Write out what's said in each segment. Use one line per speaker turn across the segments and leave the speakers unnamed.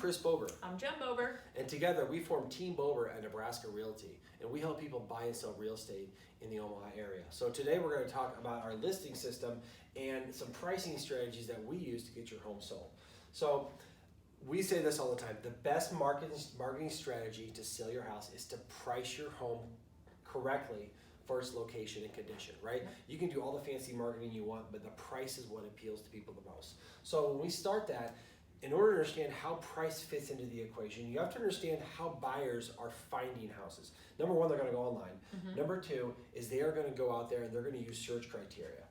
Chris Bober.
I'm Jen Bober.
And together we form Team Bober at Nebraska Realty. And we help people buy and sell real estate in the Omaha area. So today we're going to talk about our listing system and some pricing strategies that we use to get your home sold. So we say this all the time. The best marketing strategy to sell your house is to price your home correctly for its location and condition, right? You can do all the fancy marketing you want, but the price is what appeals to people the most. So when we start that, in order to understand how price fits into the equation, you have to understand how buyers are finding houses. Number one, they're going to go online. Number two is they are going to go out there and they're going to use search criteria.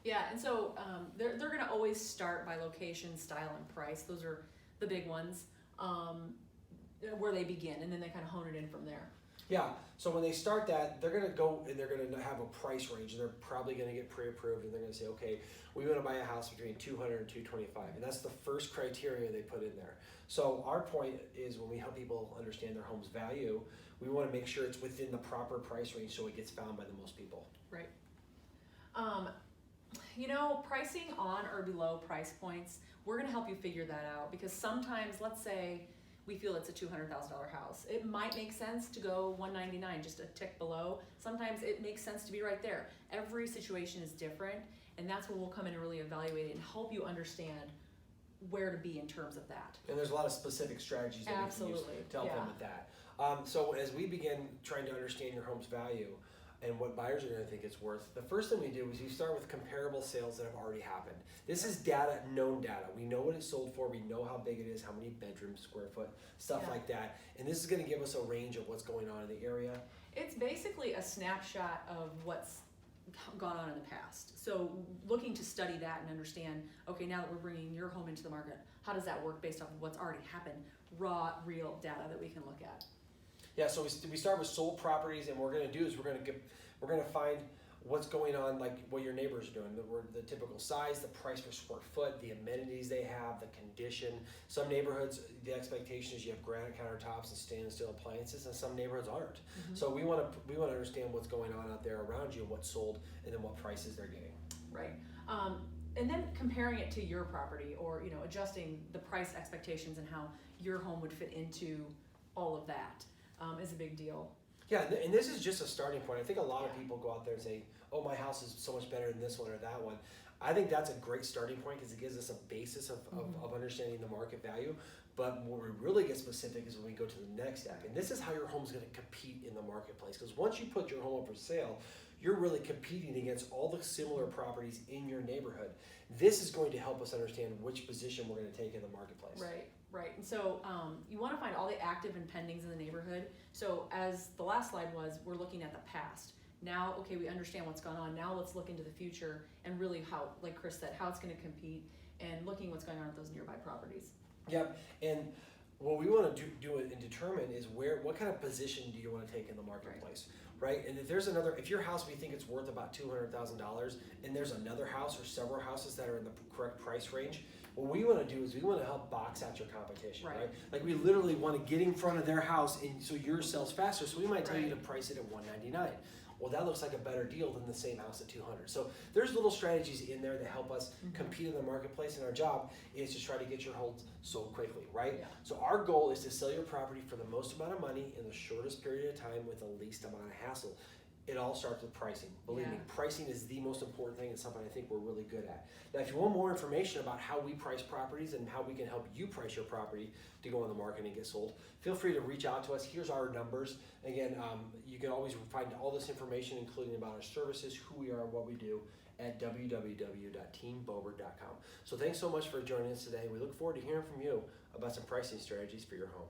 Yeah, and so they're going to always start by location, style, and price. Those are the big ones where they begin, and then they kind of hone it in from there.
Yeah, so when they start that, they're going to go and they're going to have a price range. They're probably going to get pre-approved, and they're going to say, okay, we want to buy a house between 200 and 225, and that's the first criteria they put in there. So our point is when we help people understand their home's value, we want to make sure it's within the proper price range so it gets found by the most people.
Right. Pricing on or below price points, we're going to help you figure that out, because sometimes, let's say, we feel it's a $200,000 house. It might make sense to go $199, just a tick below. Sometimes it makes sense to be right there. Every situation is different, and that's when we'll come in and really evaluate it and help you understand where to be in terms of that.
And there's a lot of specific strategies that we can use to help them with that. So as we begin trying to understand your home's value and what buyers are going to think it's worth, the first thing we do is we start with comparable sales that have already happened. This is data, known data. We know what it's sold for, we know how big it is, how many bedrooms, square foot, stuff like that. And this is going to give us a range of what's going on in the area.
It's basically a snapshot of what's gone on in the past. So looking to study that and understand, okay, now that we're bringing your home into the market, how does that work based off of what's already happened? Raw, real data that we can look at.
Yeah, so we start with sold properties, and what we're going to do is we're going to find what's going on, like what your neighbors are doing, the typical size, the price per square foot, the amenities they have, the condition. Some neighborhoods, the expectation is you have granite countertops and stainless steel appliances, and some neighborhoods aren't. So we want to understand what's going on out there around you, what's sold, and then what prices they're getting.
Right. And then comparing it to your property, or adjusting the price expectations and how your home would fit into all of that. Is a big deal.
Yeah, and this is just a starting point. I think a lot of people go out there and say, oh, my house is so much better than this one or that one. I think that's a great starting point because it gives us a basis of understanding the market value. But where we really get specific is when we go to the next step. And this is how your home's going to compete in the marketplace. Because once you put your home up for sale, you're really competing against all the similar properties in your neighborhood. This is going to help us understand which position we're going to take in the marketplace.
Right. And so you want to find all the active and pendings in the neighborhood. So as the last slide was, we're looking at the past. Now, okay, we understand what's going on. Now let's look into the future and really how, like Chris said, how it's going to compete and looking what's going on at those nearby properties.
Yep. And what we want to do and determine is what kind of position do you want to take in the marketplace, right? And if your house, we think it's worth about $200,000, and there's another house or several houses that are in the correct price range, what we want to do is we want to help box out your competition, right? Like we literally want to get in front of their house, and so yours sells faster. So we might tell you to price it at $199. Well, that looks like a better deal than the same house at $200. So there's little strategies in there that help us compete in the marketplace, and our job is to try to get your home sold quickly, right?
Yeah.
So our goal is to sell your property for the most amount of money in the shortest period of time with the least amount of hassle. It all starts with pricing. Believe me, pricing is the most important thing and something I think we're really good at. Now, if you want more information about how we price properties and how we can help you price your property to go on the market and get sold, feel free to reach out to us. Here's our numbers. Again, you can always find all this information, including about our services, who we are, and what we do, at www.teambober.com. So thanks so much for joining us today. We look forward to hearing from you about some pricing strategies for your home.